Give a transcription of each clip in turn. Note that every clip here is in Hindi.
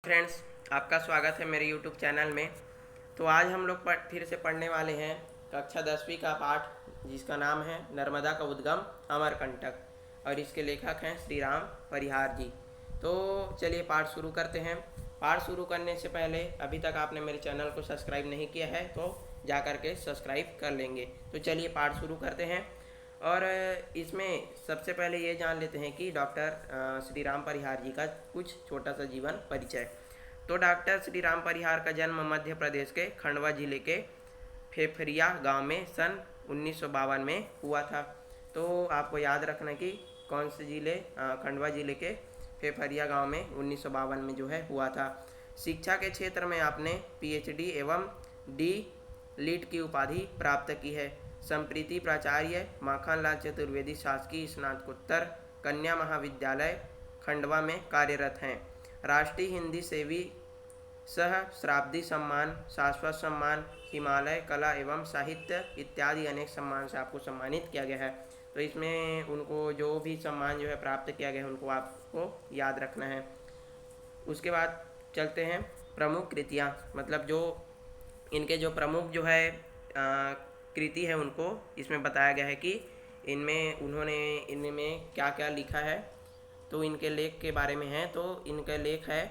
फ्रेंड्स, आपका स्वागत है मेरे यूट्यूब चैनल में। तो आज हम लोग फिर से पढ़ने वाले हैं कक्षा 10वीं का पाठ, जिसका नाम है नर्मदा का उद्गम अमरकंटक, और इसके लेखक हैं श्री राम परिहार जी। तो चलिए पाठ शुरू करते हैं। पाठ शुरू करने से पहले अभी तक आपने मेरे चैनल को सब्सक्राइब नहीं किया है तो जा कर के सब्सक्राइब कर लेंगे। तो चलिए पाठ शुरू करते हैं। और इसमें सबसे पहले ये जान लेते हैं कि डॉक्टर श्री राम परिहार जी का कुछ छोटा सा जीवन परिचय। तो डॉक्टर श्री राम परिहार का जन्म मध्य प्रदेश के खंडवा जिले के फेफरिया गांव में सन 1952 में हुआ था। तो आपको याद रखना कि कौन से जिले, खंडवा जिले के फेफरिया गांव में 1952 में जो है हुआ था। शिक्षा के क्षेत्र में आपने पीएचडी एवं डी लीट की उपाधि प्राप्त की है। संप्रीति प्राचार्य माखनलाल चतुर्वेदी शासकीय स्नातकोत्तर कन्या महाविद्यालय खंडवा में कार्यरत हैं। राष्ट्रीय हिंदी सेवी सहस्राब्दी सम्मान, शाश्वत सम्मान, हिमालय कला एवं साहित्य इत्यादि अनेक सम्मान से आपको सम्मानित किया गया है। तो इसमें उनको जो भी सम्मान जो है प्राप्त किया गया है उनको आपको याद रखना है। उसके बाद चलते हैं प्रमुख कृतियाँ, मतलब जो इनके जो प्रमुख जो है कृति है उनको इसमें बताया गया है कि इनमें क्या क्या लिखा है। तो इनके लेख के बारे में है। तो इनका लेख है,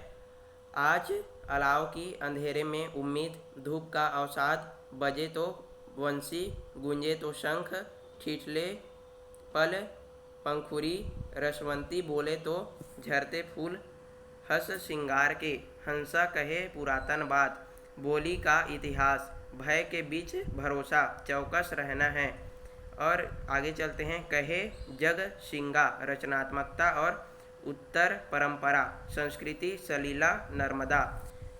आज अलाव की अंधेरे में उम्मीद, धूप का अवसाद, बजे तो बंसी, गूंजे तो शंख, ठिठले पल पंखुरी, रसवंती बोले तो झरते फूल, हस श्रृंगार के, हंसा कहे पुरातन बात, बोली का इतिहास, भय के बीच भरोसा, चौकस रहना है। और आगे चलते हैं, कहे जग शिंगा, रचनात्मकता और उत्तर परंपरा, संस्कृति सलीला नर्मदा,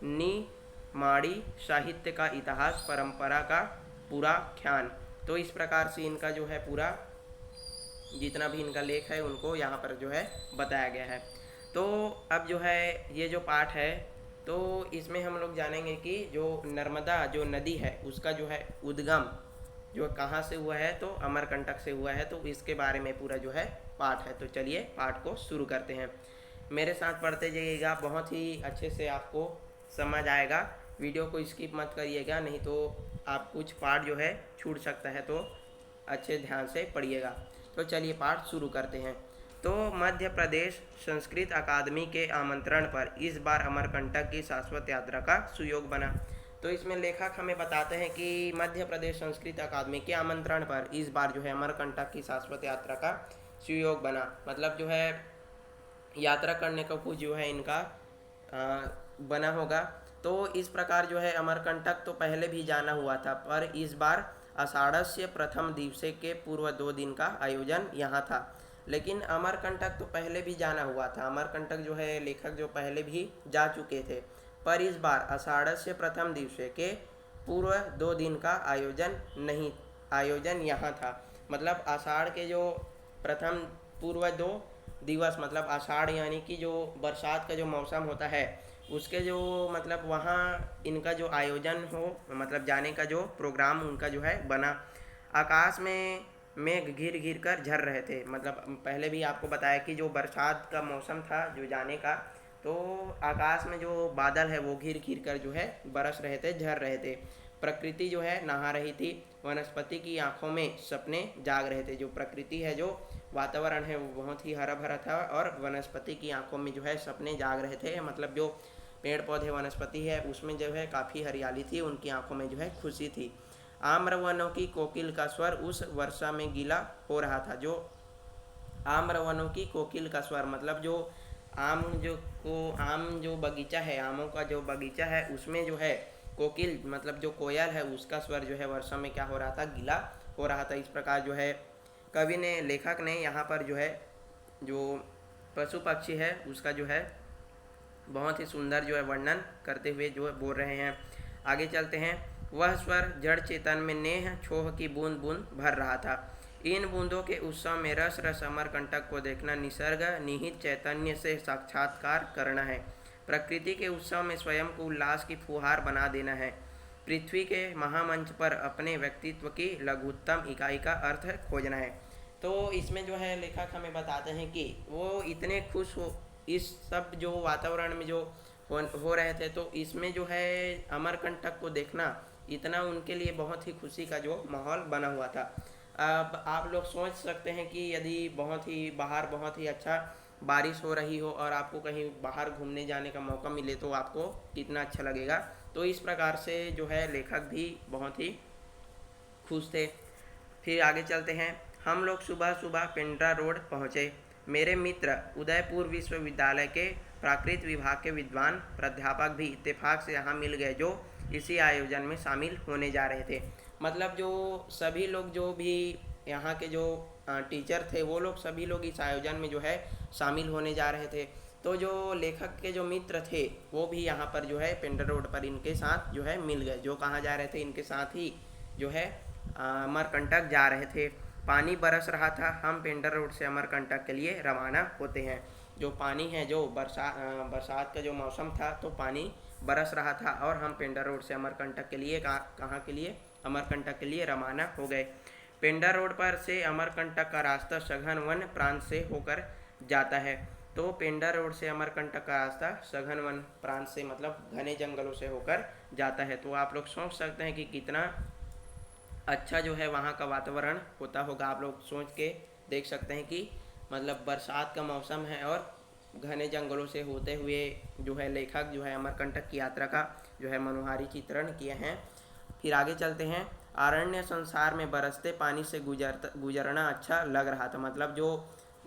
नी माड़ी साहित्य का इतिहास, परंपरा का पूरा ख्यान। तो इस प्रकार से इनका जो है पूरा जितना भी इनका लेख है उनको यहाँ पर जो है बताया गया है। तो अब जो है ये जो पाठ है तो इसमें हम लोग जानेंगे कि जो नर्मदा जो नदी है उसका जो है उद्गम जो कहाँ से हुआ है, तो अमरकंटक से हुआ है। तो इसके बारे में पूरा जो है पाठ है। तो चलिए पाठ को शुरू करते हैं। मेरे साथ पढ़ते जाइएगा, बहुत ही अच्छे से आपको समझ आएगा। वीडियो को स्किप मत करिएगा, नहीं तो आप कुछ पाठ जो है छूट सकता है। तो अच्छे ध्यान से पढ़िएगा। तो चलिए पाठ शुरू करते हैं। तो मध्य प्रदेश संस्कृत अकादमी के आमंत्रण पर इस बार अमरकंटक की शाश्वत यात्रा का सुयोग बना। तो इसमें लेखक हमें बताते हैं कि मध्य प्रदेश संस्कृत अकादमी के आमंत्रण पर इस बार जो है अमरकंटक की शाश्वत यात्रा का सुयोग बना, मतलब जो है यात्रा करने का कुछ जो है इनका बना होगा। तो इस प्रकार जो है अमरकंटक तो पहले भी जाना हुआ था, पर इस बार आषाढ़स्य प्रथम दिवसे के पूर्व 2 दिन का आयोजन यहाँ था। लेकिन अमरकंटक तो पहले भी जाना हुआ था। अमरकंटक जो है लेखक जो पहले भी जा चुके थे, पर इस बार आषाढ़स्य प्रथम दिवसे के पूर्व 2 दिन का आयोजन यहाँ था। मतलब आषाढ़ के जो प्रथम पूर्व 2 दिवस, मतलब आषाढ़ यानी कि जो बरसात का जो मौसम होता है उसके जो मतलब वहाँ इनका जो आयोजन हो, मतलब जाने का जो प्रोग्राम उनका जो है बना। आकाश में मेघ घिर घिर कर झर रहे थे। मतलब पहले भी आपको बताया कि जो बरसात का मौसम था जो जाने का, तो आकाश में जो बादल है वो घिर घिर कर जो है बरस रहे थे, झर रहे थे। प्रकृति जो है नहा रही थी, वनस्पति की आंखों में सपने जाग रहे थे। जो प्रकृति है, जो वातावरण है वो बहुत ही हरा भरा था और वनस्पति की आंखों में जो है सपने जाग रहे थे। मतलब जो पेड़ पौधे वनस्पति है उसमें जो है काफ़ी हरियाली थी, उनकी आंखों में जो है खुशी थी। आम्रवनों की कोकिल का स्वर उस वर्षा में गीला हो रहा था। जो आम्रवनों की कोकिल का स्वर, मतलब जो आम जो बगीचा है, आमों का जो बगीचा है उसमें जो है कोकिल मतलब जो कोयल है उसका स्वर जो है वर्षा में क्या हो रहा था, गीला हो रहा था। इस प्रकार जो है कवि ने, लेखक ने यहाँ पर जो है जो पशु पक्षी है उसका जो है बहुत ही सुंदर जो है वर्णन करते हुए जो बोल रहे हैं। आगे चलते हैं। वह स्वर जड़ चेतन में नेह छोह की बूंद बूंद भर रहा था। इन बूंदों के उत्सव में रस रस अमरकंटक को देखना निसर्ग निहित चैतन्य से साक्षात्कार करना है। प्रकृति के उत्सव में स्वयं को उल्लास की फुहार बना देना है। पृथ्वी के महामंच पर अपने व्यक्तित्व की लघुत्तम इकाई का अर्थ खोजना है। तो इसमें जो है लेखक हमें बताते हैं कि वो इतने खुश हो इस सब जो वातावरण में जो हो रहे थे। तो इसमें जो है अमरकंटक को देखना इतना उनके लिए बहुत ही खुशी का जो माहौल बना हुआ था। अब आप लोग सोच सकते हैं कि यदि बहुत ही बाहर बहुत ही अच्छा बारिश हो रही हो और आपको कहीं बाहर घूमने जाने का मौका मिले तो आपको कितना अच्छा लगेगा। तो इस प्रकार से जो है लेखक भी बहुत ही खुश थे। फिर आगे चलते हैं। हम लोग सुबह सुबह पेंड्रा रोड पहुँचे। मेरे मित्र उदयपुर विश्वविद्यालय के प्राकृत विभाग के विद्वान प्राध्यापक भी इत्तेफाक से यहाँ मिल गए, जो इसी आयोजन में शामिल होने जा रहे थे। मतलब जो सभी लोग जो भी यहाँ के जो टीचर थे वो लोग सभी लोग इस आयोजन में जो है शामिल होने जा रहे थे। तो जो लेखक के जो मित्र थे वो भी यहाँ पर जो है पेंड्रा रोड पर इनके साथ जो है मिल गए, जो कहाँ जा रहे थे इनके साथ ही जो है अमरकंटक जा रहे थे। पानी बरस रहा था। हम पेंड्रा रोड से अमरकंटक के लिए रवाना होते हैं। जो पानी है जो बरसात का जो मौसम था तो पानी बरस रहा था और हम पेंड्रा रोड से अमरकंटक के लिए कहाँ के लिए अमरकंटक के लिए रवाना हो गए। पेंड्रा रोड पर से अमरकंटक का रास्ता सघन वन प्रांत से होकर जाता है। तो पेंड्रा रोड से अमरकंटक का रास्ता सघन वन प्रांत से मतलब घने जंगलों से होकर जाता है। तो आप लोग सोच सकते हैं कि कितना अच्छा जो है वहाँ का वातावरण होता होगा। आप लोग सोच के देख सकते हैं कि मतलब बरसात का मौसम है और घने जंगलों से होते हुए जो है लेखक जो है अमरकंटक की यात्रा का जो है मनोहारी चित्रण किए हैं। फिर आगे चलते हैं। अरण्य संसार में बरसते पानी से गुजरना अच्छा लग रहा था। मतलब जो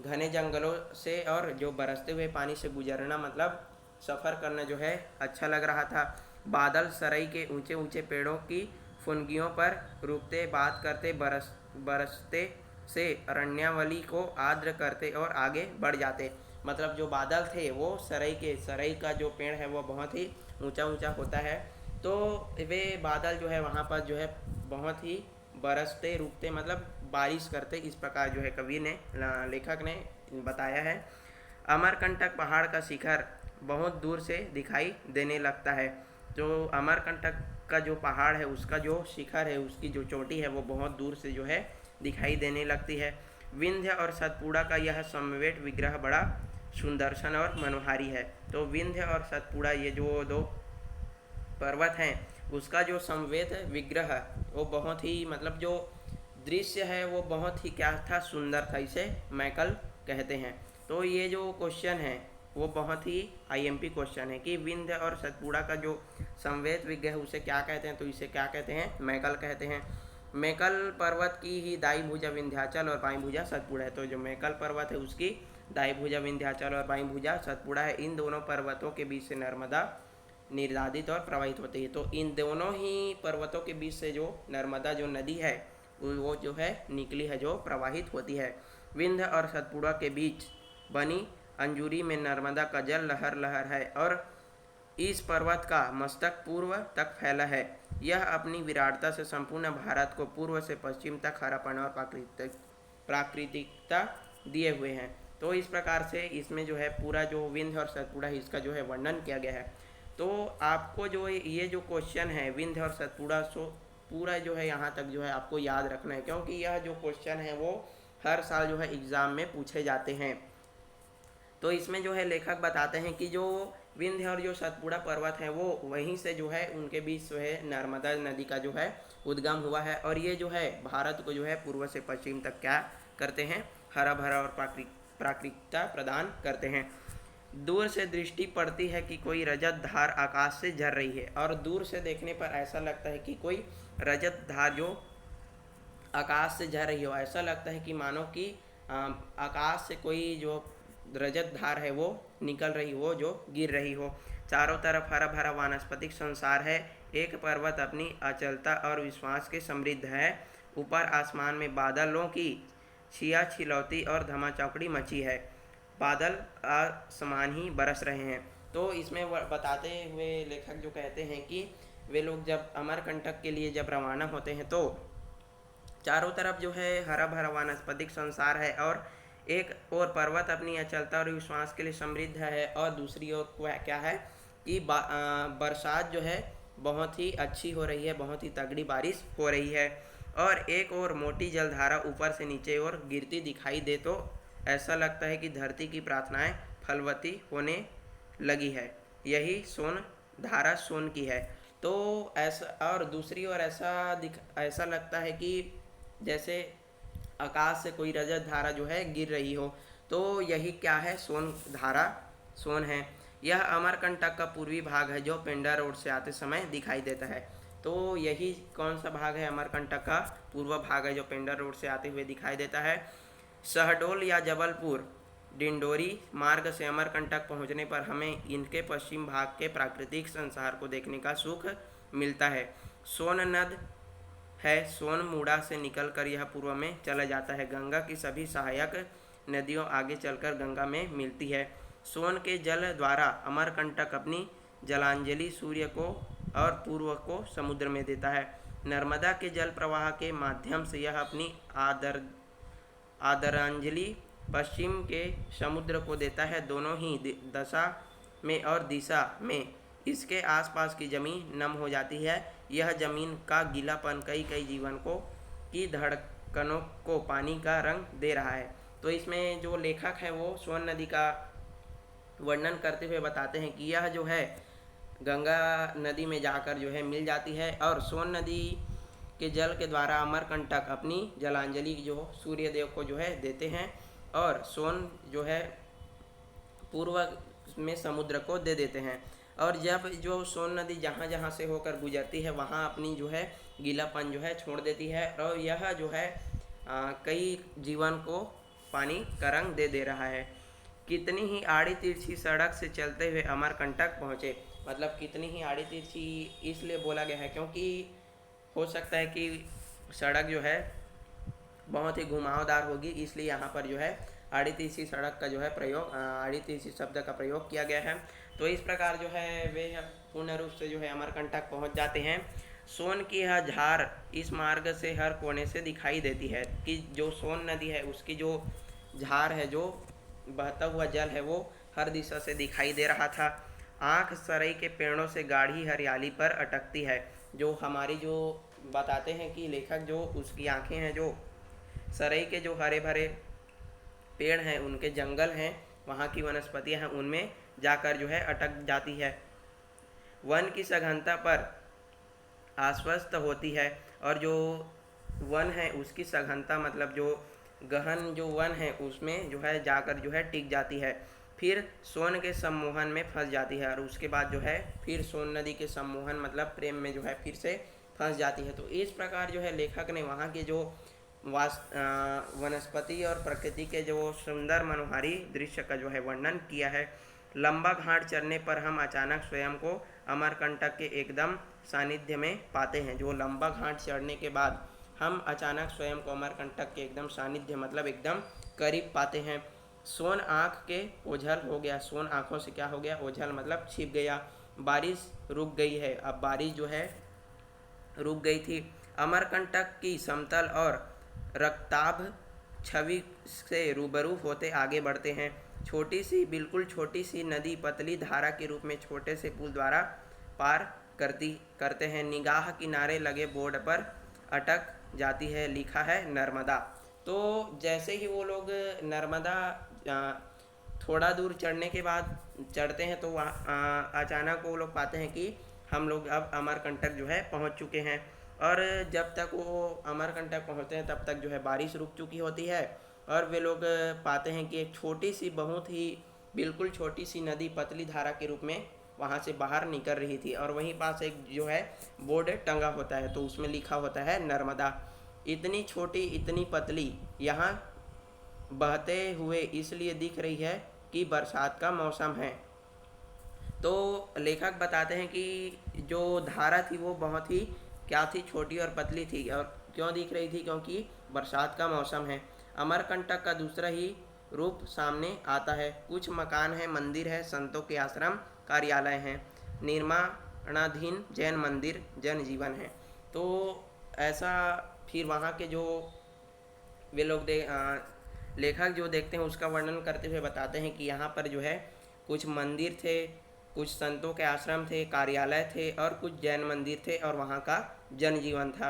घने जंगलों से और जो बरसते हुए पानी से गुजरना मतलब सफ़र करना जो है अच्छा लग रहा था। बादल सराय के ऊंचे ऊंचे पेड़ों की फुनगियों पर रुकते बात करते बरसते से अरण्यावली को आर्द्र करते और आगे बढ़ जाते। मतलब जो बादल थे वो सराय का जो पेड़ है वो बहुत ही ऊंचा ऊंचा होता है। तो वे बादल जो है वहाँ पर जो है बहुत ही बरसते रुकते मतलब बारिश करते, इस प्रकार जो है कवि ने लेखक ने बताया है। अमरकंटक पहाड़ का शिखर बहुत दूर से दिखाई देने लगता है। जो अमरकंटक का जो पहाड़ है उसका जो शिखर है उसकी जो चोटी है वो बहुत दूर से जो है दिखाई देने लगती है। विंध्य और सतपुड़ा का यह समवेत विग्रह बड़ा सुंदर्शन और मनोहारी है। तो विंध्य और सतपुड़ा ये जो दो पर्वत हैं उसका जो समवेत विग्रह है वो बहुत ही मतलब जो दृश्य है वो बहुत ही क्या था सुंदर था, इसे मैकल कहते हैं। तो ये जो क्वेश्चन है वो बहुत ही आईएमपी क्वेश्चन है कि विंध्य और सतपुड़ा का जो समवेत विग्रह उसे क्या कहते हैं, तो इसे क्या कहते हैं मैकल कहते हैं। मैकल पर्वत की ही दाई भुजा विंध्याचल और बाई भुजा सतपुड़ा है। तो जो मैकल पर्वत है उसकी दाई भुजा विंध्याचल और बाई भुजा सतपुड़ा है। इन दोनों पर्वतों के बीच से नर्मदा निर्धारित और प्रवाहित होती है। तो इन दोनों ही पर्वतों के बीच से जो नर्मदा जो नदी है वो जो है निकली है जो प्रवाहित होती है। विंध्य और सतपुड़ा के बीच बनी अंजूरी में नर्मदा का जल लहर लहर है और इस पर्वत का मस्तक पूर्व तक फैला है। यह अपनी विराटता से संपूर्ण भारत को पूर्व से पश्चिम तक हरापन और प्राकृतिकता दिए हुए हैं। तो इस प्रकार से इसमें जो है पूरा जो विंध्य और सतपुड़ा है इसका जो है वर्णन किया गया है। तो आपको जो ये जो क्वेश्चन है विंध्य और सतपुड़ा सो पूरा जो है यहाँ तक जो है आपको याद रखना है, क्योंकि यह जो क्वेश्चन है वो हर साल जो है एग्ज़ाम में पूछे जाते हैं। तो इसमें जो है लेखक बताते हैं कि जो विंध्य और जो सतपुड़ा पर्वत है वो वहीं से जो है उनके बीच जो है नर्मदा नदी का जो है उद्गम हुआ है और ये जो है भारत को जो है पूर्व से पश्चिम तक क्या करते हैं हरा भरा और प्राकृतिकता प्रदान करते हैं। दूर से दृष्टि पड़ती है कि कोई रजत धार आकाश से झर रही है और दूर से देखने पर ऐसा लगता है कि कोई रजत धार जो आकाश से झर रही हो। ऐसा लगता है कि मानो कि आकाश से कोई जो रजत धार है वो निकल रही हो, जो गिर रही हो। चारों तरफ हरा भरा वानस्पतिक संसार है। एक पर्वत अपनी अचलता और विश्वास के समृद्ध है। ऊपर आसमान में बादलों की छिया छिलौती और धमाचौकड़ी मची है। बादल आसमान ही बरस रहे हैं। तो इसमें बताते हुए लेखक जो कहते हैं कि वे लोग जब अमरकंटक के लिए जब रवाना होते हैं तो चारों तरफ जो है हरा भरा वानस्पतिक संसार है और एक और पर्वत अपनी अचलता और विश्वास के लिए समृद्ध है और दूसरी ओर क्या है कि बरसात जो है बहुत ही अच्छी हो रही है, बहुत ही तगड़ी बारिश हो रही है और एक और मोटी जलधारा ऊपर से नीचे और गिरती दिखाई दे। तो ऐसा लगता है कि धरती की प्रार्थनाएं फलवती होने लगी है। यही सोन धारा सोन की है। तो ऐसा, और दूसरी ओर ऐसा लगता है कि जैसे आकाश से कोई रजत धारा जो है गिर रही हो, तो यही क्या है, सोन धारा सोन है। यह अमरकंटक का पूर्वी भाग है जो पेंडा रोड से आते समय दिखाई देता है। तो यही कौन सा भाग है, अमरकंटक का पूर्व भाग है जो पेंडा रोड से आते हुए दिखाई देता है। शहडोल या जबलपुर डिंडोरी मार्ग से अमरकंटक पहुंचने पर हमें इनके पश्चिम भाग के प्राकृतिक संसार को देखने का सुख मिलता है। सोन नद है, सोन मुड़ा से निकलकर यह पूर्व में चला जाता है। गंगा की सभी सहायक नदियों आगे चलकर गंगा में मिलती है। सोन के जल द्वारा अमरकंटक अपनी जलांजलि सूर्य को और पूर्व को समुद्र में देता है। नर्मदा के जल प्रवाह के माध्यम से यह अपनी आदरांजलि पश्चिम के समुद्र को देता है। दोनों ही दशा में और दिशा में इसके आसपास की ज़मीन नम हो जाती है। यह ज़मीन का गीलापन कई कई जीवन को की धड़कनों को पानी का रंग दे रहा है। तो इसमें जो लेखक है वो सोन नदी का वर्णन करते हुए बताते हैं कि यह जो है गंगा नदी में जाकर जो है मिल जाती है, और सोन नदी के जल के द्वारा अमरकंटक अपनी जलांजलि जो सूर्य देव को जो है देते हैं, और सोन जो है पूर्व में समुद्र को दे देते हैं। और जब जो सोन नदी जहाँ जहाँ से होकर गुजरती है वहाँ अपनी जो है गीलापन जो है छोड़ देती है, और यह जो है कई जीवन को पानी का रंग दे रहा है। कितनी ही आड़ी तिरछी सड़क से चलते हुए अमरकंटक पहुँचे, मतलब कितनी ही आड़ी तिरछी इसलिए बोला गया है क्योंकि हो सकता है कि सड़क जो है बहुत ही घुमावदार होगी, इसलिए यहाँ पर जो है आड़ी तिरछी सड़क का जो है प्रयोग, आड़ी तिरछी शब्द का प्रयोग किया गया है। तो इस प्रकार जो है वे पूर्ण रूप से जो है अमरकंटक पहुँच जाते हैं। सोन की यह धार इस मार्ग से हर कोने से दिखाई देती है कि जो सोन नदी है उसकी जो धार है, जो बहता हुआ जल है, वो हर दिशा से दिखाई दे रहा था। आँख सरई के पेड़ों से गाढ़ी हरियाली पर अटकती है। जो हमारी जो बताते हैं कि लेखक जो उसकी आँखें हैं जो सरई के जो हरे भरे पेड़ हैं, उनके जंगल हैं, वहाँ की वनस्पतियाँ हैं, उनमें जाकर जो है अटक जाती है। वन की सघनता पर आश्वस्त होती है, और जो वन है उसकी सघनता मतलब जो गहन जो वन है उसमें जो है जाकर जो है टिक जाती है। फिर सोन के सम्मोहन में फंस जाती है, और उसके बाद जो है फिर सोन नदी के सम्मोहन मतलब प्रेम में जो है फिर से फंस जाती है। तो इस प्रकार जो है लेखक ने वहाँ के जो वनस्पति और प्रकृति के जो सुंदर मनोहारी दृश्य का जो है वर्णन किया है। लंबा घाट चढ़ने पर हम अचानक स्वयं को अमरकंटक के एकदम सानिध्य में पाते हैं। जो लंबा घाट चढ़ने के बाद हम अचानक स्वयं को अमरकंटक के एकदम सानिध्य मतलब एकदम करीब पाते हैं। सोन आँख के ओझल हो गया, सोन आँखों से क्या हो गया, ओझल मतलब छिप गया। बारिश रुक गई है, अब बारिश जो है रुक गई थी। अमरकंटक की समतल और रक्ताभ छवि से रूबरू होते आगे बढ़ते हैं। छोटी सी, बिल्कुल छोटी सी नदी पतली धारा के रूप में छोटे से पुल द्वारा पार करते हैं। निगाह किनारे लगे बोर्ड पर अटक जाती है, लिखा है नर्मदा। तो जैसे ही वो लोग नर्मदा थोड़ा दूर चढ़ने के बाद चढ़ते हैं तो वहाँ अचानक वो लोग पाते हैं कि हम लोग अब अमरकंटक जो है पहुँच चुके हैं। और जब तक वो अमरकंटक पहुँचते हैं तब तक जो है बारिश रुक चुकी होती है, और वे लोग पाते हैं कि एक छोटी सी, बहुत ही बिल्कुल छोटी सी नदी पतली धारा के रूप में वहाँ से बाहर निकल रही थी, और वहीं पास एक जो है बोर्ड टंगा होता है, तो उसमें लिखा होता है नर्मदा। इतनी छोटी, इतनी पतली, यहाँ बहते हुए इसलिए दिख रही है कि बरसात का मौसम है। तो लेखक बताते हैं कि जो धारा थी वो बहुत ही क्या थी, छोटी और पतली थी, और क्यों दिख रही थी, क्योंकि बरसात का मौसम है। अमरकंटक का दूसरा ही रूप सामने आता है। कुछ मकान है, मंदिर है, संतों के आश्रम, कार्यालय हैं, निर्माणाधीन जैन मंदिर, जन जीवन है। तो ऐसा फिर वहाँ के जो वे लोग लेखक जो देखते हैं उसका वर्णन करते हुए बताते हैं कि यहाँ पर जो है कुछ मंदिर थे, कुछ संतों के आश्रम थे, कार्यालय थे, और कुछ जैन मंदिर थे, और वहाँ का जनजीवन था।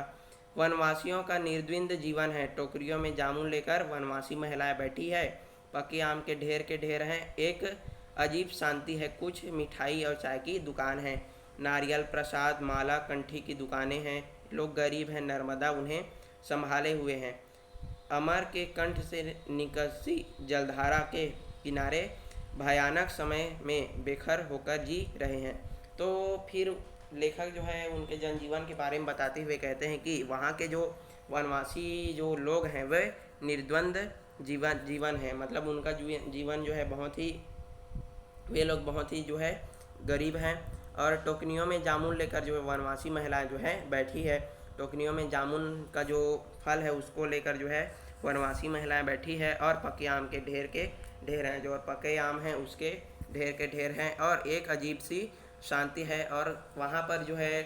वनवासियों का निर्द्वंद जीवन है। टोकरियों में जामुन लेकर वनवासी महिलाएं बैठी है। पके आम के ढेर हैं। एक अजीब शांति है। कुछ मिठाई और चाय की दुकान है, नारियल प्रसाद माला कंठी की दुकानें हैं। लोग गरीब हैं, नर्मदा उन्हें संभाले हुए हैं। अमर के कंठ से निकसी जलधारा के किनारे भयानक समय में बेखर होकर जी रहे हैं। तो फिर लेखक जो है उनके जनजीवन के बारे में बताते हुए कहते हैं कि वहाँ के जो वनवासी जो लोग हैं वे निर्द्वंद जीवन है। मतलब उनका जीवन जो है बहुत ही, वे लोग बहुत ही जो है गरीब हैं। और टोकनियों में जामुन लेकर जो वनवासी महिलाएं जो है बैठी है, टोकनियों में जामुन का जो फल है उसको लेकर जो है वनवासी महिलाएं बैठी है। और पके आम के ढेर हैं, जो पके आम हैं उसके ढेर के ढेर हैं। और एक अजीब सी शांति है। और वहाँ पर जो है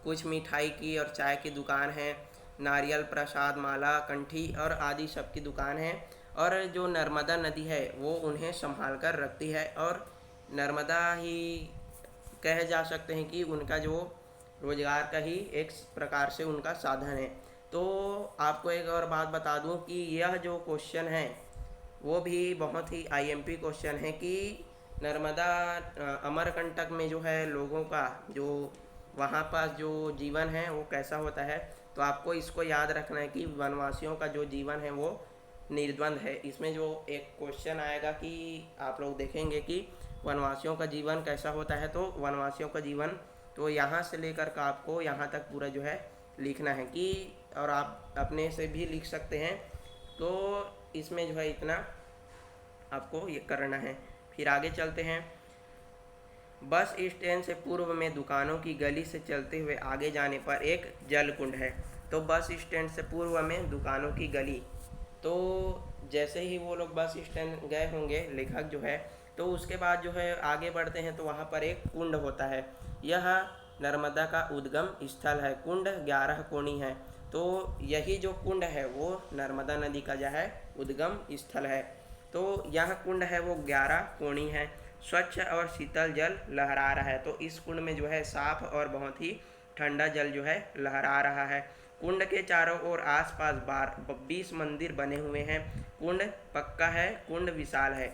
कुछ मिठाई की और चाय की दुकान है, नारियल प्रसाद माला कंठी और आदि सब की दुकान है। और जो नर्मदा नदी है वो उन्हें संभाल कर रखती है। और नर्मदा ही कहे जा सकते हैं कि उनका जो रोजगार का ही एक प्रकार से उनका साधन है। तो आपको एक और बात बता दूं कि यह जो क्वेश्चन है वो भी बहुत ही आईएमपी क्वेश्चन है कि नर्मदा अमरकंटक में जो है लोगों का जो वहाँ पास जो जीवन है वो कैसा होता है। तो आपको इसको याद रखना है कि वनवासियों का जो जीवन है वो निर्द्वंद है। इसमें जो एक क्वेश्चन आएगा कि आप लोग देखेंगे कि वनवासियों का जीवन कैसा होता है। तो वनवासियों का जीवन तो यहाँ से लेकर का आपको यहाँ तक पूरा जो है लिखना है कि, और आप अपने से भी लिख सकते हैं। तो इसमें जो है इतना आपको ये करना है। फिर आगे चलते हैं। बस स्टैंड से पूर्व में दुकानों की गली से चलते हुए आगे जाने पर एक जल कुंड है। तो बस स्टैंड से पूर्व में दुकानों की गली, तो जैसे ही वो लोग बस स्टैंड गए होंगे लेखक जो है, तो उसके बाद जो है आगे बढ़ते हैं तो वहाँ पर एक कुंड होता है। यह नर्मदा का उद्गम स्थल है। कुंड 11 कोणी है। तो यही जो कुंड है वो नर्मदा नदी का जो है उद्गम स्थल है। तो यह कुंड है वो 11 कोणी है। स्वच्छ और शीतल जल लहरा रहा है। तो इस कुंड में जो है साफ और बहुत ही ठंडा जल जो है लहरा रहा है। कुंड के चारों ओर आसपास 20 मंदिर बने हुए हैं। कुंड पक्का है, कुंड विशाल है।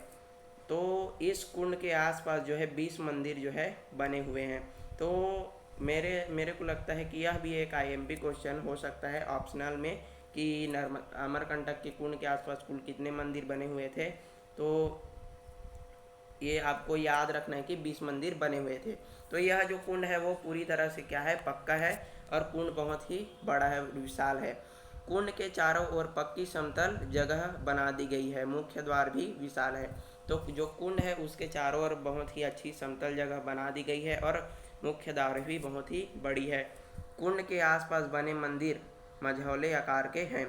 तो इस कुंड के आसपास जो है 20 मंदिर जो है बने हुए हैं। तो मेरे को लगता है कि यह भी एक आईएमपी क्वेश्चन हो सकता है ऑप्शनल में कि अमरकंटक के कुंड के आसपास कुल कितने मंदिर बने हुए थे। तो ये आपको याद रखना है कि 20 मंदिर बने हुए थे। तो यह जो कुंड है वो पूरी तरह से क्या है, पक्का है। और कुंड बहुत ही बड़ा है, विशाल है। कुंड के चारों ओर पक्की समतल जगह बना दी गई है। मुख्य द्वार भी विशाल है। तो जो कुंड है उसके चारों ओर बहुत ही अच्छी समतल जगह बना दी गई है और मुख्य द्वार भी बहुत ही बड़ी है। कुंड के आसपास बने मंदिर मझौले आकार के हैं।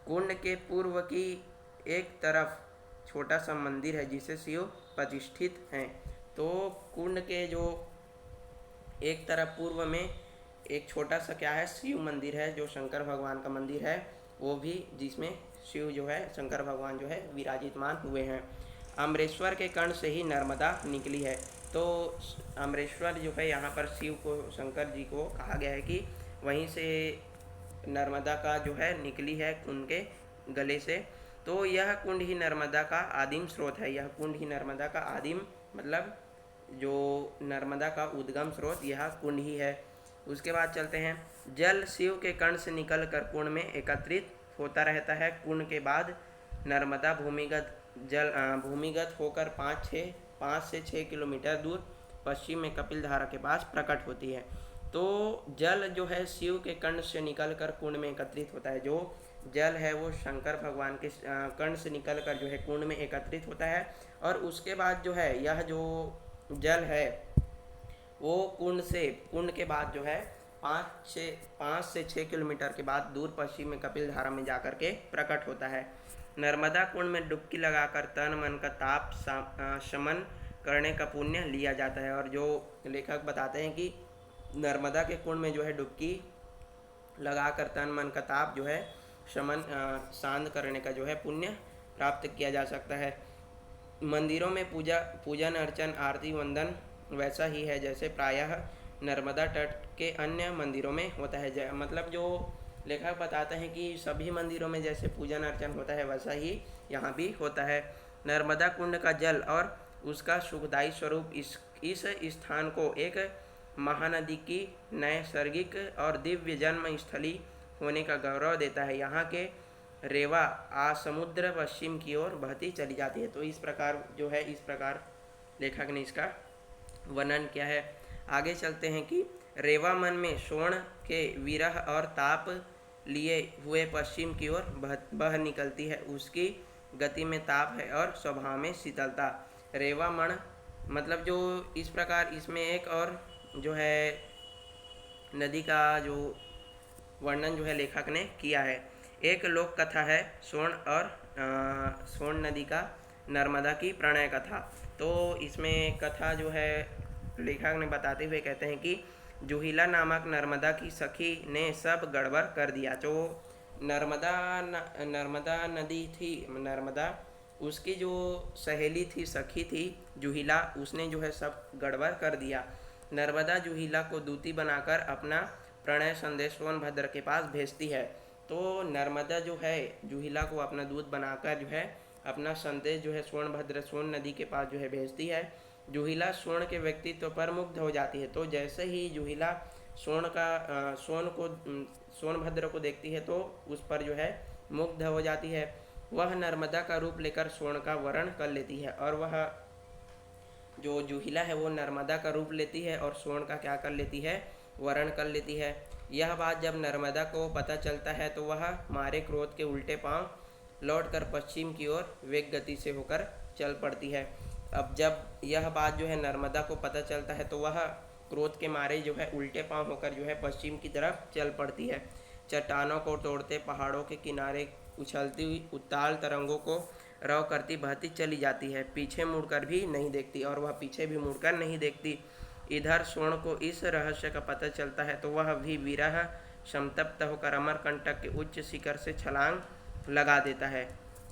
कुंड के पूर्व की एक तरफ छोटा सा मंदिर है जिसे शिव प्रतिष्ठित हैं। तो कुंड के जो एक तरफ पूर्व में एक छोटा सा क्या है, शिव मंदिर है, जो शंकर भगवान का मंदिर है वो भी, जिसमें शिव जो है शंकर भगवान जो है विराजितमान हुए हैं। अमरेश्वर के कर्ण से ही नर्मदा निकली है। तो अमरेश्वर जो है यहाँ पर शिव को, शंकर जी को कहा गया है कि वहीं से नर्मदा का जो है निकली है उनके गले से। तो यह कुंड ही नर्मदा का आदिम स्रोत है। यह कुंड ही नर्मदा का आदिम, मतलब जो नर्मदा का उद्गम स्रोत यह कुंड ही है। उसके बाद चलते हैं। जल शिव के कर्ण से निकल कर कुंड में एकत्रित होता रहता है। कुंड के बाद नर्मदा भूमिगत होकर 5 से 6 किलोमीटर दूर पश्चिम में कपिल धारा के पास प्रकट होती है। तो जल जो है शिव के कर्ण से निकल कर कुंड में एकत्रित होता है। जो जल है वो शंकर भगवान के कर्ण से निकल कर जो है कुंड में एकत्रित होता है। और उसके बाद जो है यह जो जल है वो कुंड के बाद जो है 5 से 6 किलोमीटर के बाद दूर पश्चिम में कपिल धारा में जाकर के प्रकट होता है। नर्मदा कुंड में डुबकी लगाकर तन मन का ताप शमन करने का पुण्य लिया जाता है। और जो लेखक बताते हैं कि नर्मदा के कुंड में जो है डुबकी लगाकर तन मन का ताप जो है शमन शांत करने का जो है पुण्य प्राप्त किया जा सकता है। मंदिरों में पूजन अर्चन आरती वंदन वैसा ही है जैसे प्रायः नर्मदा तट के अन्य मंदिरों में होता है। मतलब जो लेखक बताते हैं कि सभी मंदिरों में जैसे पूजन अर्चन होता है वैसा ही यहाँ भी होता है। नर्मदा कुंड का जल और उसका सुखदायी स्वरूप इस स्थान को एक महानदी की नैसर्गिक और दिव्य जन्म स्थली होने का गौरव देता है। यहाँ के रेवा समुद्र पश्चिम की ओर बहती चली जाती है। तो इस प्रकार जो है, इस प्रकार लेखक ने इसका वर्णन किया है। आगे चलते हैं कि रेवा मन में स्वर्ण के विरह और ताप लिए हुए पश्चिम की ओर बह निकलती है। उसकी गति में ताप है और स्वभाव में शीतलता। रेवा मन मतलब जो इस प्रकार इसमें एक और जो है नदी का जो वर्णन जो है लेखक ने किया है। एक लोक कथा है सोन नदी का नर्मदा की प्रणय कथा। तो इसमें कथा जो है लेखक ने बताते हुए कहते हैं कि जुहिला नामक नर्मदा की सखी ने सब गड़बड़ कर दिया। जो नर्मदा नदी थी, नर्मदा उसकी जो सहेली थी, सखी थी जुहिला, उसने जो है सब गड़बड़ कर दिया। नर्मदा जुहिला को दूती बनाकर अपना प्रणय संदेश सोनभद्र के पास भेजती है। तो नर्मदा जो है जुहिला को अपना दूत बनाकर जो है अपना संदेश जो है सोन नदी के पास जो है भेजती है। जुहिला सोन के व्यक्तित्व पर मुग्ध हो जाती है। तो जैसे ही जुहिला सोनभद्र को देखती है तो उस पर जो है मुग्ध हो जाती है। वह नर्मदा का रूप लेकर सोन का वरण कर लेती है और वह जो जुहिला है वो नर्मदा का रूप लेती है और सोन का क्या कर लेती है, वरण कर लेती है। यह बात जब नर्मदा को पता चलता है तो वह मारे क्रोध के उल्टे पांव लौटकर पश्चिम की ओर वेग गति से होकर चल पड़ती है। अब जब यह बात जो है नर्मदा को पता चलता है तो वह क्रोध के मारे जो है उल्टे पांव होकर जो है पश्चिम की तरफ चल पड़ती है। चट्टानों को तोड़ते, पहाड़ों के किनारे उछलती हुई उत्ताल तरंगों को रव करती बहती चली जाती है। पीछे मुड़कर भी नहीं देखती और वह पीछे भी मुड़कर नहीं देखती। इधर स्वर्ण को इस रहस्य का पता चलता है तो वह भी विरह संतप्त होकर अमरकंटक के उच्च शिखर से छलांग लगा देता है।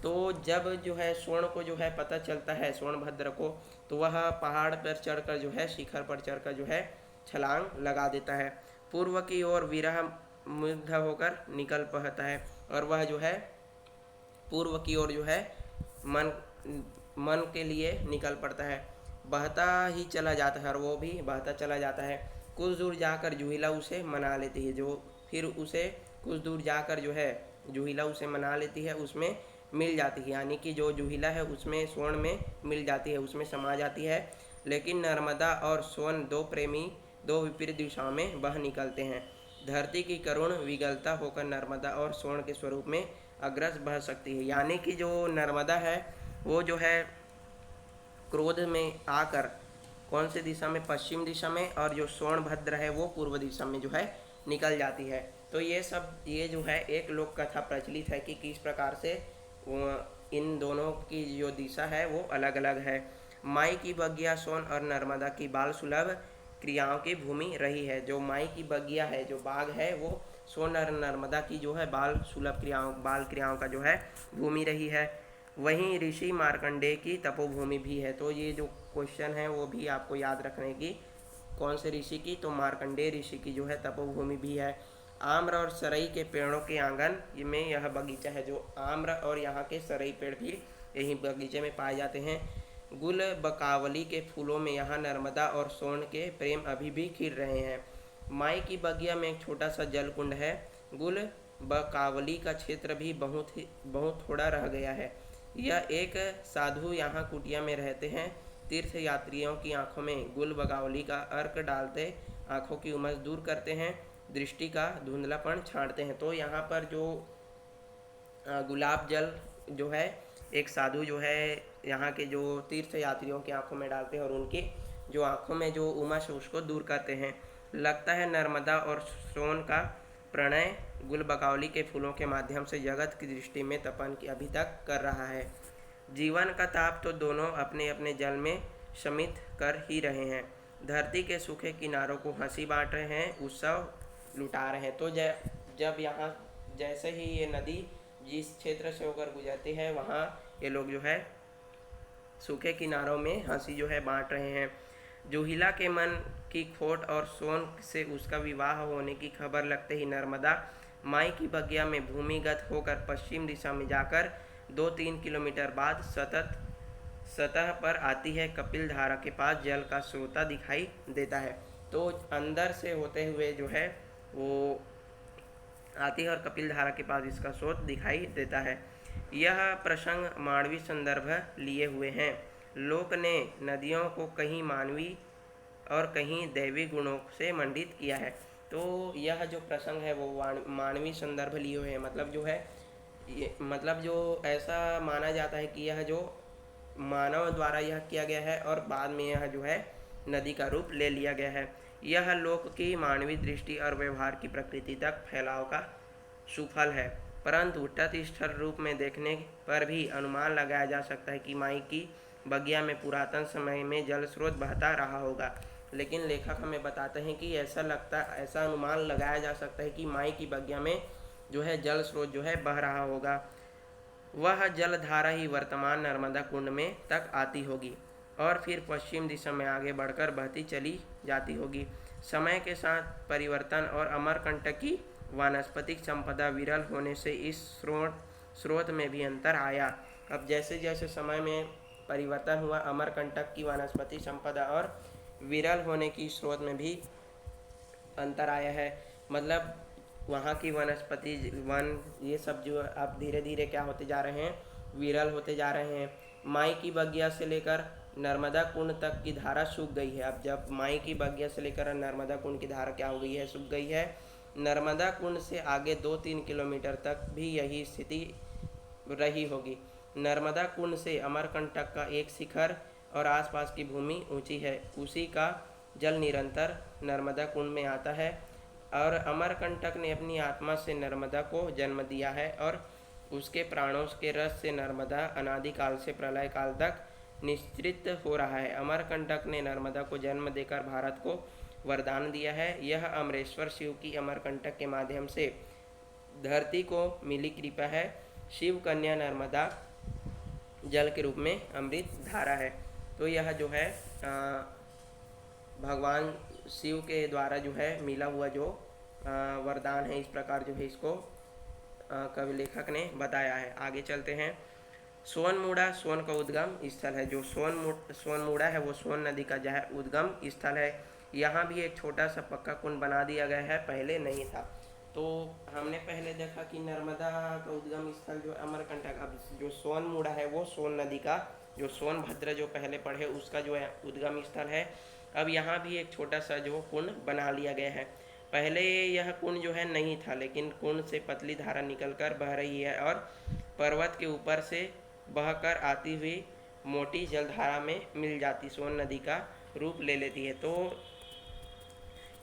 तो जब जो है स्वर्ण को जो है पता चलता है, सोनभद्र को, तो वह पहाड़ पर चढ़कर जो है शिखर पर चढ़कर जो है छलांग लगा देता है। पूर्व की ओर विरह मुग्ध होकर निकल पड़ता है और वह जो है पूर्व की ओर जो है मन के लिए निकल पड़ता है। बहता ही चला जाता है और वो भी बहता चला जाता है। कुछ दूर जाकर जुहिला उसे मना लेती है। जो फिर उसे कुछ दूर जाकर जो है जुहिला उसे मना लेती है, उसमें मिल जाती है, यानी कि जो जुहिला है उसमें स्वर्ण में मिल जाती है, उसमें समा जाती है। लेकिन नर्मदा और स्वर्ण दो प्रेमी दो विपरीत दिशाओं में बह निकलते हैं। धरती की करुण विगलता होकर नर्मदा और स्वर्ण के स्वरूप में अग्रस बह सकती है। यानी कि जो नर्मदा है वो जो है क्रोध में आकर कौन सी दिशा में, पश्चिम दिशा में, और जो सोनभद्र है वो पूर्व दिशा में जो है निकल जाती है। तो ये जो है एक लोक कथा प्रचलित है कि किस प्रकार से इन दोनों की जो दिशा है वो अलग अलग है। माई की बगिया सोन और नर्मदा की बाल सुलभ क्रियाओं की भूमि रही है। जो माई की बगिया है, जो बाग है, वो सोन और नर्मदा की जो है बाल क्रियाओं का जो है भूमि रही है। वहीं ऋषि मार्कंडेय की तपोभूमि भी है। तो ये जो क्वेश्चन है वो भी आपको याद रखने की, कौन से ऋषि की, तो मार्कंडेय ऋषि की जो है तपोभूमि भी है। आम्र और सरई के पेड़ों के आंगन में यह बगीचा है। जो आम्र और यहाँ के सरई पेड़ भी यही बगीचे में पाए जाते हैं। गुल बकावली के फूलों में यहाँ नर्मदा और सोन के प्रेम अभी भी खिल रहे हैं। माई की बगिया में एक छोटा सा जल कुंड है। गुल बकावली का क्षेत्र भी बहुत थोड़ा रह गया है। यह एक साधु यहाँ कुटिया में रहते हैं। तीर्थ यात्रियों की आंखों में गुल बकावली का अर्क डालते आंखों की उमस दूर करते हैं, दृष्टि का धुंधलापन छांटते हैं। तो यहाँ पर जो गुलाब जल जो है एक साधु जो है यहाँ के जो तीर्थ यात्रियों की आंखों में डालते हैं और उनकी जो आंखों में जो उमस है उसको दूर करते हैं। लगता है नर्मदा और सोन का प्रणय गुल बकावली के फूलों के माध्यम से जगत की दृष्टि में तपन की अभी तक कर रहा है। जीवन का ताप तो दोनों अपने अपने जल में शमित कर ही रहे हैं। धरती के सूखे किनारों को हंसी बांट रहे हैं, उत्सव लुटा रहे हैं। तो जब यहाँ जैसे ही ये नदी जिस क्षेत्र से होकर गुजरती है वहाँ ये लोग जो है सूखे किनारों में हंसी जो है बांट रहे हैं। जुहिला के मन की खोट और सोन से उसका विवाह होने की खबर लगते ही नर्मदा माई की बगिया में भूमिगत होकर पश्चिम दिशा में जाकर 2-3 किलोमीटर बाद सतह पर आती है, कपिल धारा के पास जल का स्रोत दिखाई देता है। तो अंदर से होते हुए जो है वो आती है और कपिल धारा के पास इसका स्रोत दिखाई देता है। यह प्रसंग मानवीय संदर्भ लिए हुए हैं। लोक ने नदियों को कहीं मानवीय और कहीं दैवी गुणों से मंडित किया है। तो यह जो प्रसंग है वो मानवीय संदर्भ लिए हुए हैं, मतलब जो है मतलब जो ऐसा माना जाता है कि यह जो मानव द्वारा यह किया गया है और बाद में यह जो है नदी का रूप ले लिया गया है। यह लोक की मानवीय दृष्टि और व्यवहार की प्रकृति तक फैलाव का सुफल है, परंतु तटस्थ रूप में देखने पर भी अनुमान लगाया जा सकता है कि माई की बगिया में पुरातन समय में जल स्रोत बहता रहा होगा। लेकिन लेखक हमें बताते हैं कि ऐसा अनुमान लगाया जा सकता है कि माई की बगिया में जो है जल स्रोत जो है बह रहा होगा। वह जलधारा ही वर्तमान नर्मदा कुंड में तक आती होगी और फिर पश्चिम दिशा में आगे बढ़कर बहती चली जाती होगी। समय के साथ परिवर्तन और अमरकंटक की वानस्पतिक संपदा विरल होने से इस स्रोत में भी अंतर आया। अब जैसे जैसे समय में परिवर्तन हुआ, अमरकंटक की वानस्पतिक संपदा और विरल होने की स्रोत में भी अंतर आया है। मतलब वहाँ की वनस्पति वन ये सब जो अब धीरे धीरे क्या होते जा रहे हैं, विरल होते जा रहे हैं। माई की बगिया से लेकर नर्मदा कुंड तक की धारा सूख गई है। अब जब माई की बगिया से लेकर नर्मदा कुंड की धारा क्या हो गई है, सूख गई है। नर्मदा कुंड से आगे 2-3 किलोमीटर तक भी यही स्थिति रही होगी। नर्मदा कुंड से अमरकंटक का एक शिखर और आसपास की भूमि ऊंची है, उसी का जल निरंतर नर्मदा कुंड में आता है और अमरकंटक ने अपनी आत्मा से नर्मदा को जन्म दिया है और उसके प्राणों के रस से नर्मदा अनादिकाल से प्रलय काल तक निश्चित हो रहा है। अमरकंटक ने नर्मदा को जन्म देकर भारत को वरदान दिया है। यह अमरेश्वर शिव की अमरकंटक के माध्यम से धरती को मिली कृपा है। शिव कन्या नर्मदा जल के रूप में अमृत धारा है। तो यह जो है भगवान शिव के द्वारा जो है मिला हुआ जो वरदान है, इस प्रकार जो है इसको कवि लेखक ने बताया है। आगे चलते हैं। सोनमुड़ा सोन का उद्गम स्थल है। जो सोनमुड़ा है वो सोन नदी का जो है उद्गम स्थल है। यहाँ भी एक छोटा सा पक्का कुंड बना दिया गया है, पहले नहीं था। तो हमने पहले देखा कि नर्मदा का उद्गम स्थल जो अमरकंटक, अब जो सोनमुड़ा है वो सोन नदी का, जो सोनभद्र जो पहले पढ़े उसका जो है उद्गम स्थल है। अब यहाँ भी एक छोटा सा जो कुंड बना लिया गया है। पहले यह कुंड जो है नहीं था, लेकिन कुंड से पतली धारा निकलकर बह रही है और पर्वत के ऊपर से बहकर आती हुई मोटी जलधारा में मिल जाती सोन नदी का रूप ले लेती है। तो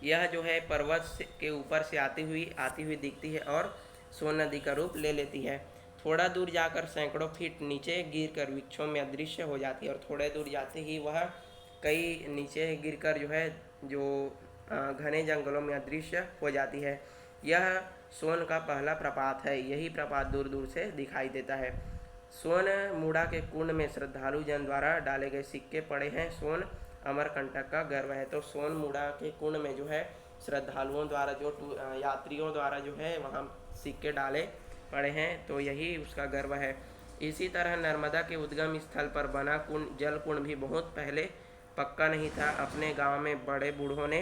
यह जो है पर्वत के ऊपर से आती हुई दिखती है और सोन नदी का रूप ले लेती है। थोड़ा दूर जाकर सैकड़ों फीट नीचे गिरकर वृक्षों में अदृश्य हो जाती है और थोड़े दूर जाते ही वह कई नीचे गिरकर जो है जो घने जंगलों में अदृश्य हो जाती है। यह सोन का पहला प्रपात है। यही प्रपात दूर दूर से दिखाई देता है। सोनमुड़ा के कुंड में श्रद्धालु जन द्वारा डाले गए सिक्के पड़े हैं। सोन अमरकंटक का गर्व है। तो सोनमुड़ा के कुंड में जो है श्रद्धालुओं द्वारा जो यात्रियों द्वारा जो है वहाँ सिक्के डाले पड़े हैं, तो यही उसका गर्व है। इसी तरह नर्मदा के उद्गम स्थल पर बना कुंड जल कुंड भी बहुत पहले पक्का नहीं था। अपने गांव में बड़े बूढ़ों ने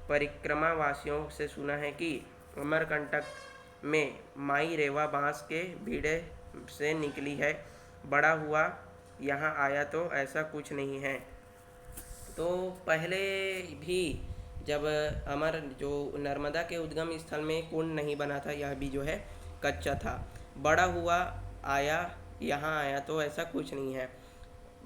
परिक्रमा वासियों से सुना है कि अमरकंटक में माई रेवा बांस के भीड़े से निकली है, बड़ा हुआ यहाँ आया तो ऐसा कुछ नहीं है। तो पहले भी जब जो नर्मदा के उद्गम स्थल में कुंड नहीं बना था, यह भी जो है कच्चा था। बड़ा हुआ यहाँ आया तो ऐसा कुछ नहीं है।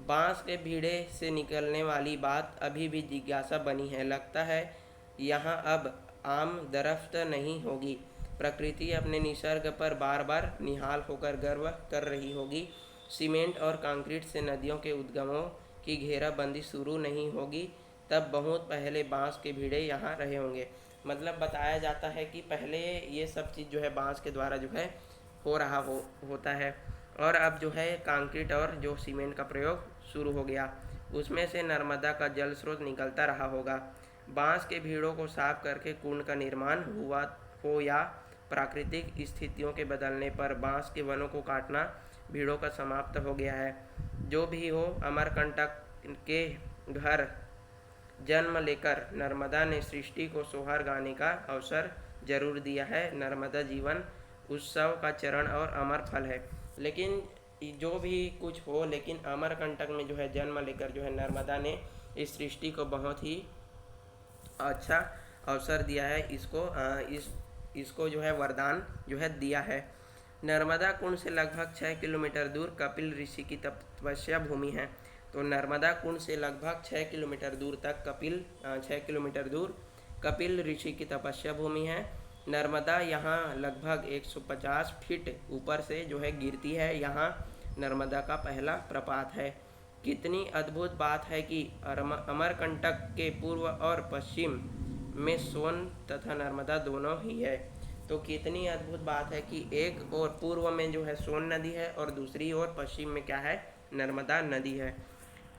बांस के भीड़े से निकलने वाली बात अभी भी जिज्ञासा बनी है। लगता है यहाँ अब आम दरख्त नहीं होगी। प्रकृति अपने निसर्ग पर बार बार निहाल होकर गर्व कर रही होगी। सीमेंट और कंक्रीट से नदियों के उद्गमों की घेराबंदी शुरू नहीं होगी, तब बहुत पहले बांस के भीड़े यहाँ रहे होंगे। मतलब बताया जाता है कि पहले ये सब चीज़ जो है बांस के द्वारा जो है होता है और अब जो है कंक्रीट और जो सीमेंट का प्रयोग शुरू हो गया, उसमें से नर्मदा का जल स्रोत निकलता रहा होगा। बांस के भीड़ों को साफ करके कुंड का निर्माण हुआ हो या प्राकृतिक स्थितियों के बदलने पर बांस के वनों को काटना भीड़ों का समाप्त हो गया है। जो भी हो, अमरकंटक के घर जन्म लेकर नर्मदा ने सृष्टि को सोहर गाने का अवसर जरूर दिया है। नर्मदा जीवन उत्सव का चरण और अमर फल है। लेकिन जो भी कुछ हो, लेकिन अमरकंटक में जो है जन्म लेकर जो है नर्मदा ने इस सृष्टि को बहुत ही अच्छा अवसर दिया है। इसको जो है वरदान जो है दिया है। नर्मदा कुंड से लगभग 6 किलोमीटर दूर कपिल ऋषि की तपस्या भूमि है। तो नर्मदा कुंड से लगभग 6 किलोमीटर दूर तक 6 किलोमीटर दूर कपिल ऋषि की तपस्या भूमि है। नर्मदा यहाँ लगभग 150 फीट ऊपर से जो है गिरती है। यहाँ नर्मदा का पहला प्रपात है। कितनी अद्भुत बात है कि अमरकंटक के पूर्व और पश्चिम में सोन तथा नर्मदा दोनों ही है। तो कितनी अद्भुत बात है कि एक और पूर्व में जो है सोन नदी है और दूसरी ओर पश्चिम में क्या है, नर्मदा नदी है।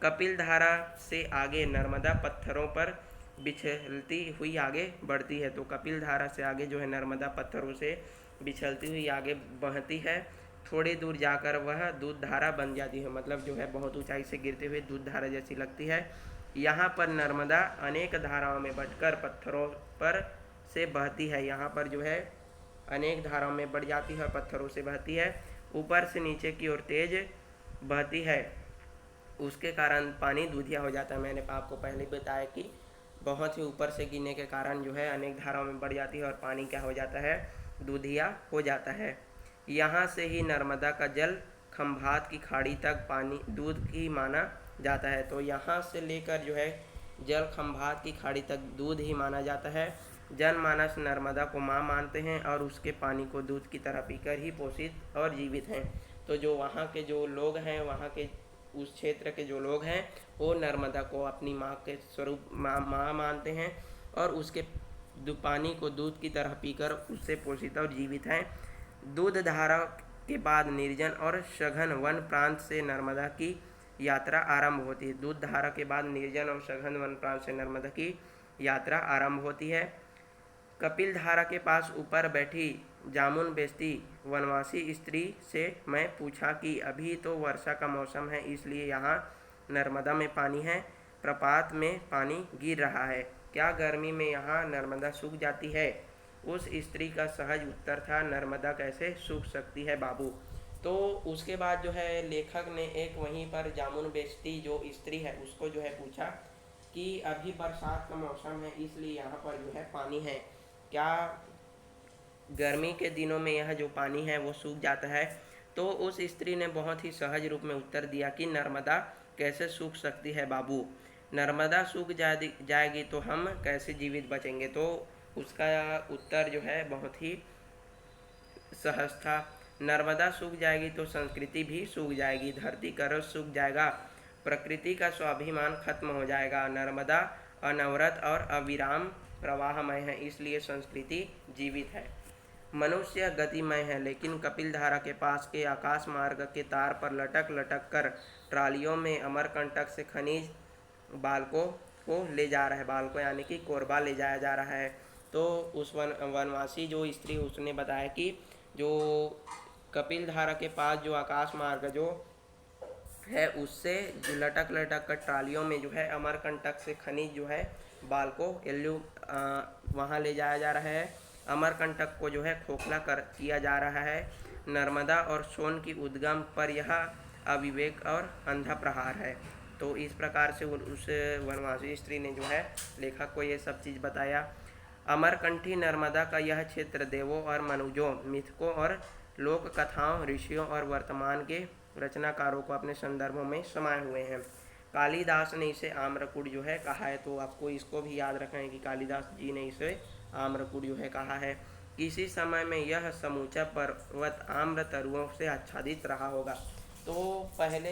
कपिल धारा से आगे नर्मदा पत्थरों पर बिछलती हुई आगे बढ़ती है। तो कपिल धारा से आगे जो है नर्मदा पत्थरों से बिछलती हुई आगे बहती है। थोड़ी दूर जाकर वह दूध धारा बन जाती है, मतलब जो है बहुत ऊंचाई से गिरते हुए दूध धारा जैसी लगती है। यहाँ पर नर्मदा अनेक धाराओं में बटकर पत्थरों पर से बहती है। यहाँ पर जो है अनेक धाराओं में बढ़ जाती है और पत्थरों से बहती है। ऊपर से नीचे की ओर तेज बहती है, उसके कारण पानी दूधिया हो जाता है। मैंने आपको पहले बताया कि बहुत ही ऊपर से गिरने के कारण जो है अनेक धाराओं में बढ़ जाती है और पानी क्या हो जाता है, दूधिया हो जाता है। यहाँ से ही नर्मदा का जल खंभात की खाड़ी तक पानी दूध ही माना जाता है। तो यहाँ से लेकर जो है जल खंभात की खाड़ी तक दूध ही माना जाता है। जनमानस नर्मदा को माँ मानते हैं और उसके पानी को दूध की तरह पीकर ही पोषित और जीवित हैं। तो जो वहाँ के जो लोग हैं, वहाँ के उस क्षेत्र के जो लोग हैं, वो नर्मदा को अपनी माँ के स्वरूप माँ मानते हैं और उसके पानी को दूध की तरह पीकर उससे पोषित और जीवित हैं। दूध धारा के बाद निर्जन और सघन वन प्रांत से नर्मदा की यात्रा आरंभ होती है। दूध धारा के बाद निर्जन और सघन वन प्रांत से नर्मदा की यात्रा आरंभ होती है। कपिल धारा के पास ऊपर बैठी जामुन बेचती वनवासी स्त्री से मैं पूछा कि अभी तो वर्षा का मौसम है, इसलिए यहाँ नर्मदा में पानी है, प्रपात में पानी गिर रहा है, क्या गर्मी में यहाँ नर्मदा सूख जाती है? उस स्त्री का सहज उत्तर था, नर्मदा कैसे सूख सकती है बाबू। तो उसके बाद जो है लेखक ने एक वहीं पर जामुन बेचती जो स्त्री है उसको जो है पूछा कि अभी बरसात का मौसम है, इसलिए यहाँ पर जो है पानी है, क्या गर्मी के दिनों में यह जो पानी है वो सूख जाता है? तो उस स्त्री ने बहुत ही सहज रूप में उत्तर दिया कि नर्मदा कैसे सूख सकती है बाबू, नर्मदा सूख जाएगी तो हम कैसे जीवित बचेंगे। तो उसका उत्तर जो है बहुत ही सहज था। नर्मदा सूख जाएगी तो संस्कृति भी सूख जाएगी, धरती का रस सूख जाएगा, प्रकृति का स्वाभिमान खत्म हो जाएगा। नर्मदा अनवरत और अविराम प्रवाहमय है, इसलिए संस्कृति जीवित है। मनुष्य गतिमय है, लेकिन कपिल धारा के पास के आकाश मार्ग के तार पर लटक लटक कर ट्रालियों में अमरकंटक से खनिज बालकों को ले जा रहा है। बालकों यानी कि कोरबा ले जाया जा रहा है। तो उस वनवासी जो स्त्री उसने बताया कि जो कपिल धारा के पास जो आकाश मार्ग जो है उससे लटक लटक कर ट्रालियों में जो है अमरकंटक से खनिज जो है बालकों वहाँ ले जाया जा रहा है। अमरकंटक को जो है खोखला किया जा रहा है। नर्मदा और सोन की उद्गम पर यह अविवेक और अंधा प्रहार है। तो इस प्रकार से उस वनवासी स्त्री ने जो है लेखक को ये सब चीज़ बताया। अमरकंठी नर्मदा का यह क्षेत्र देवों और मनुजों, मिथकों और लोक कथाओं, ऋषियों और वर्तमान के रचनाकारों को अपने संदर्भों में समाये हुए हैं। कालिदास ने इसे आम्रकूट जो है कहा है। तो आपको इसको भी याद रखना है कि कालिदास जी ने इसे आम्रकूट जो है कहा है। किसी समय में यह समूचा पर्वत आम्र तरुओं से आच्छादित रहा होगा। तो पहले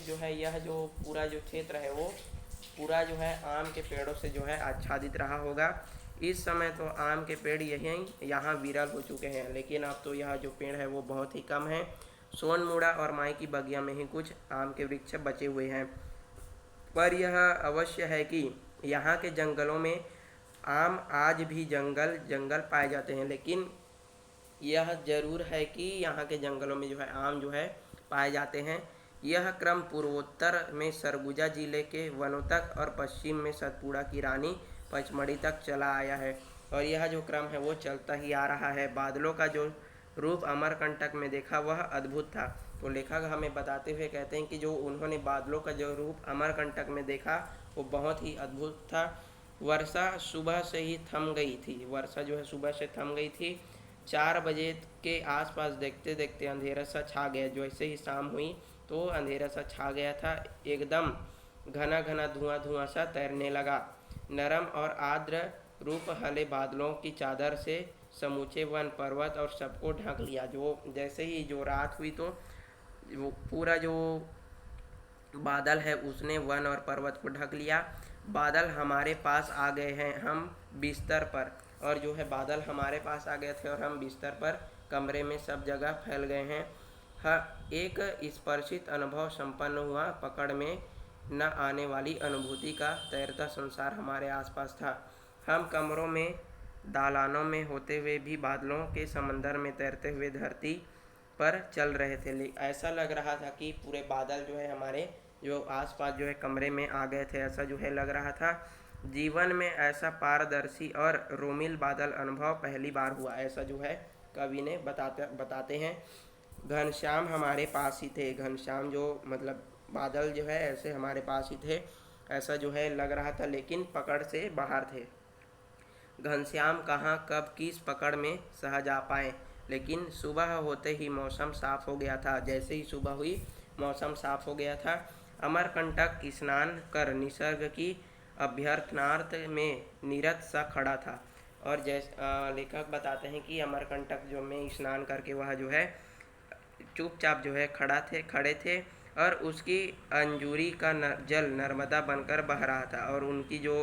जो है यह जो पूरा जो क्षेत्र है वो पूरा जो है आम के पेड़ों से जो है आच्छादित रहा होगा। इस समय तो आम के पेड़ यहाँ विरल हो चुके हैं, लेकिन अब तो यह जो पेड़ है वो बहुत ही कम है। सोनमुड़ा और माई की बगिया में ही कुछ आम के वृक्ष बचे हुए हैं। पर यह अवश्य है कि यहाँ के जंगलों में आम आज भी जंगल पाए जाते हैं, लेकिन यह जरूर है कि यहाँ के जंगलों में जो है आम जो है पाए जाते हैं। यह क्रम पूर्वोत्तर में सरगुजा जिले के वनों तक और पश्चिम में सतपुड़ा की रानी पचमढ़ी तक चला आया है और यह जो क्रम है वो चलता ही आ रहा है। बादलों का जो रूप अमरकंटक में देखा वह अद्भुत था। तो लेखक हमें बताते हुए कहते हैं कि जो उन्होंने बादलों का जो रूप अमरकंटक में देखा वो बहुत ही अद्भुत था। वर्षा सुबह से ही थम गई थी, वर्षा जो है सुबह से थम गई थी। 4 बजे के आसपास देखते देखते अंधेरा सा छा गया। जैसे ही शाम हुई तो अंधेरा सा छा गया था, एकदम घना घना धुआं धुआं सा तैरने लगा। नरम और आर्द्र रूप हले बादलों की चादर से समूचे वन पर्वत और सबको ढक लिया। जो जैसे ही जो रात हुई तो वो पूरा जो बादल है उसने वन और पर्वत को ढक लिया। बादल हमारे पास आ गए हैं, हम बिस्तर पर, और जो है बादल हमारे पास आ गए थे और हम बिस्तर पर, कमरे में सब जगह फैल गए हैं। एक स्पर्शित अनुभव संपन्न हुआ, पकड़ में न आने वाली अनुभूति का तैरता संसार हमारे आसपास था। हम कमरों में, दालानों में होते हुए भी बादलों के समंदर में तैरते हुए धरती पर चल रहे थे। ऐसा लग रहा था कि पूरे बादल जो है हमारे जो आसपास जो है कमरे में आ गए थे, ऐसा जो है लग रहा था। जीवन में ऐसा पारदर्शी और रोमिल बादल अनुभव पहली बार हुआ, ऐसा जो है कवि ने बताते हैं। घनश्याम हमारे पास ही थे, घनश्याम जो मतलब बादल जो है ऐसे हमारे पास ही थे, ऐसा जो है लग रहा था, लेकिन पकड़ से बाहर थे। घनश्याम कहाँ कब किस पकड़ में सहज आ पाए, लेकिन सुबह होते ही मौसम साफ हो गया था। जैसे ही सुबह हुई मौसम साफ हो गया था। अमरकंटक स्नान कर निसर्ग की अभ्यर्थनार्थ में निरत सा खड़ा था। और लेखक बताते हैं कि अमरकंटक जो में स्नान करके वह जो है चुपचाप जो है खड़े थे और उसकी अंजूरी का जल नर्मदा बनकर बह रहा था और उनकी जो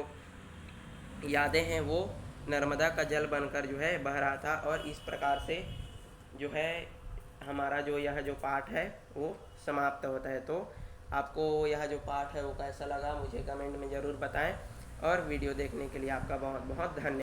यादें हैं वो नर्मदा का जल बनकर जो है बह रहा था। और इस प्रकार से जो है हमारा जो यह जो पाठ है वो समाप्त होता है। तो आपको यह जो पाठ है वो कैसा लगा मुझे कमेंट में ज़रूर बताएं और वीडियो देखने के लिए आपका बहुत बहुत धन्यवाद।